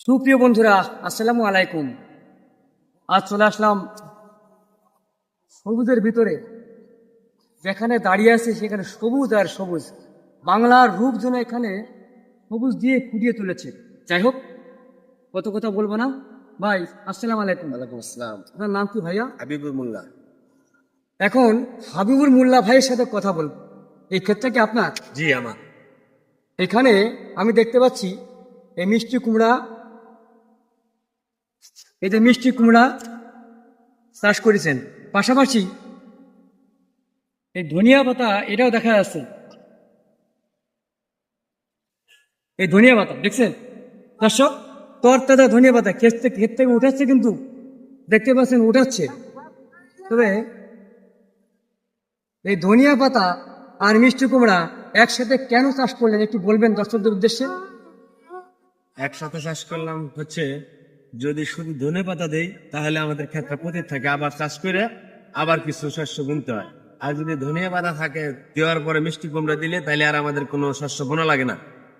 সুপ্রিয় বন্ধুরা, আসসালামু আলাইকুম। আজ চলে আসলাম সবুজের ভিতরে। যেখানে দাঁড়িয়ে আছে সেখানে সবুজ আর সবুজ, বাংলার রূপ যেন এখানে সবুজ দিয়ে ফুটিয়ে তুলেছে। যাই হোক, কত কথা বলবো না। ভাই, আসসালামু আলাইকুম। ওয়ালাইকুম আসসালাম। আপনার নাম কি ভাইয়া? হাবিবুর মোল্লা। এখন হাবিবুর মোল্লা ভাইয়ের সাথে কথা বলবো। এই ক্ষেত্রে কি আপনার? জি আমার। এখানে আমি দেখতে পাচ্ছি এই মিষ্টি কুমড়া, এই যে মিষ্টি কুমড়া চাষ করেছেন, পাশাপাশি এই ধনিয়া পাতা এটাও দেখা যাচ্ছে। এই ধনিয়া পাতা দেখছেন দর্শক, তরতাজা ধনিয়া পাতা ক্ষেত থেকে উঠাচ্ছে, কিন্তু দেখতে পাচ্ছেন উঠাচ্ছে। তবে এই ধনিয়া পাতা আর মিষ্টি কুমড়া একসাথে কেন চাষ করলেন একটু বলবেন দর্শকদের উদ্দেশ্যে? একসাথে চাষ করলাম হচ্ছে, যদি শুধু ধনে পাতা দেই তাহলে আমাদের ক্ষেত্রে পতিত থাকে, আবার চাষ করে আবার কিছু শস্য বুনতে হয়। আর যদি ধনিয়া পাতা থাকে দেওয়ার পরে মিষ্টি কুমড়া দিলে তাহলে আর আমাদের কোনো শস্য বোনা লাগে না।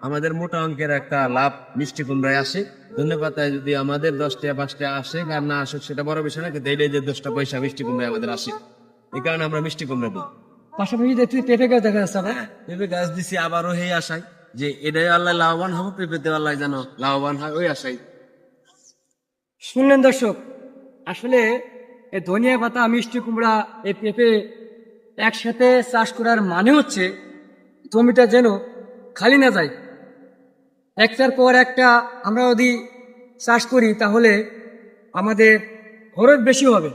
আমাদের মোটা অঙ্কের একটা লাভ মিষ্টি কুমড়ায় আসে। ধনে পাতায় যদি আমাদের 10টা 5টা আসে আর না আসে সেটা বড় বিষয় না, কিন্তু এই যে 10টা পয়সা মিষ্টি কুমড়ায় আমাদের আসে, এই কারণে আমরা মিষ্টি কুমড়া দিই। পাশাপাশি দেখছি পেঁপে গাছ দেখা যাচ্ছে আবার। পেঁপে গাছ দিছি আবারও এই আশায় যে এটাই আল্লাহ লাভবান হবো, পেঁপেতে আল্লাহ যেন লাভবান হয় ওই আশায়। শুনলেন দর্শক, আসলে এই ধনিয়া পাতা, মিষ্টি কুমড়া, এই পেঁপে একসাথে চাষ করার মানে হচ্ছে জমিটা যেন খালি না যায়। একটার পর একটা আমরা যদি চাষ করি তাহলে আমাদের খরচ বেশি হবে,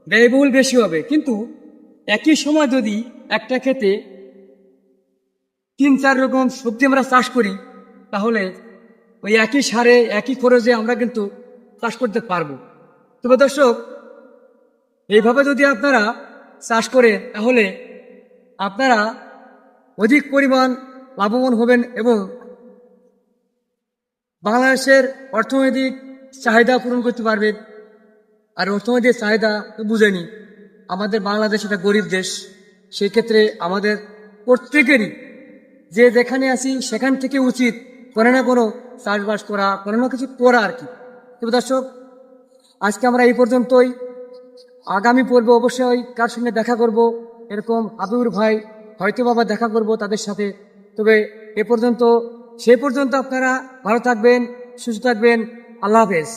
ব্যয়বহুল বেশি হবে। কিন্তু একই সময় যদি একটা ক্ষেতে 3-4 রকম সবজি আমরা চাষ করি তাহলে ওই একই সারে একই খরচে আমরা কিন্তু চাষ করতে পারবো। তবে দর্শক, এইভাবে যদি আপনারা চাষ করেন তাহলে আপনারা অধিক পরিমাণ লাভবান হবেন এবং বাংলাদেশের অর্থনৈতিক চাহিদা পূরণ করতে পারবেন। আর অর্থনৈতিক চাহিদা তো বুঝেনি, আমাদের বাংলাদেশ একটা গরিব দেশ। সেই ক্ষেত্রে আমাদের প্রত্যেকেরই যে যেখানে আছি সেখান থেকে উচিত কোনো না কোনো চাষবাস করা, কোনো না কিছু করা আর কি। তবে দর্শক, আজকে আমরা এই পর্যন্তই। আগামী পর্বে অবশ্যই কার সঙ্গে দেখা করব, এরকম হাবিবুর ভাই হয়তো বাবা দেখা করব তাদের সাথে। তবে সে পর্যন্ত আপনারা ভালো থাকবেন, সুস্থ থাকবেন। আল্লাহ হাফেজ।